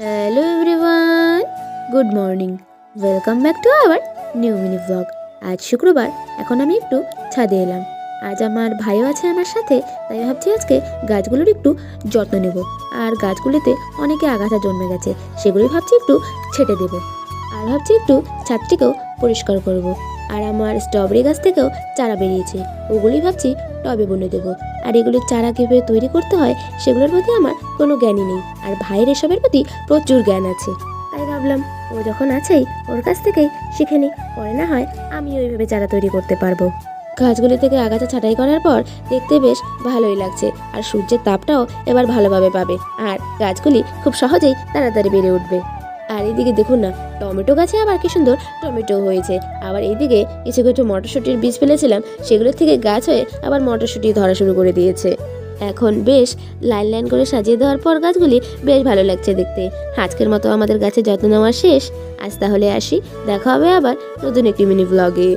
Hello everyone, good morning. Welcome back to our new mini blog. আজ শুক্রবার, এখন আমি একটু ছাদে এলাম। আজ আমার ভাইও আছে আমার সাথে, তাই ভাবছি আজকে গাছগুলোর একটু যত্ন নেব। আর গাছগুলিতে অনেকে আগাছা জন্মে গেছে, সেগুলোই ভাবছি একটু ছেটে দেব। আর ভাবছি একটু ছাদটিকেও পরিষ্কার করব। আর আমার স্ট্রবেরি গাছ থেকেও চারা বেরিয়েছে, ওগুলি ভাবছি টবে বুনে দেবো। আর এগুলির চারা কীভাবে তৈরি করতে হয় সেগুলোর প্রতি আমার কোনো জ্ঞানই নেই, আর ভাইয়ের এসবের প্রতি প্রচুর জ্ঞান আছে। তাই ভাবলাম ও যখন আছেই ওর কাছ থেকেই শিখে নিই, পরে না হয় আমি ওইভাবে চারা তৈরি করতে পারবো। গাছগুলি থেকে আগাছা ছাঁটাই করার পর দেখতে বেশ ভালোই লাগছে, আর সূর্যের তাপটাও এবার ভালোভাবে পাবে, আর গাছগুলি খুব সহজেই তাড়াতাড়ি বেড়ে উঠবে। আর এইদিকে দেখুন না, টমেটো গাছে আবার কি সুন্দর টমেটো হয়েছে। আবার এইদিকে কিছু কিছু মটরশুঁটির বীজ ফেলেছিলাম, সেগুলোর থেকে গাছ হয়ে আবার মটরশুঁটি ধরা শুরু করে দিয়েছে। এখন বেশ লাইন লাইন করে সাজিয়ে দেওয়ার পর গাছগুলি বেশ ভালো লাগছে দেখতে। আজকের মতো আমাদের গাছের যত্ন নেওয়া শেষ। আজ তাহলে আসি, দেখা হবে আবার নতুন একটি মিনি ব্লগে।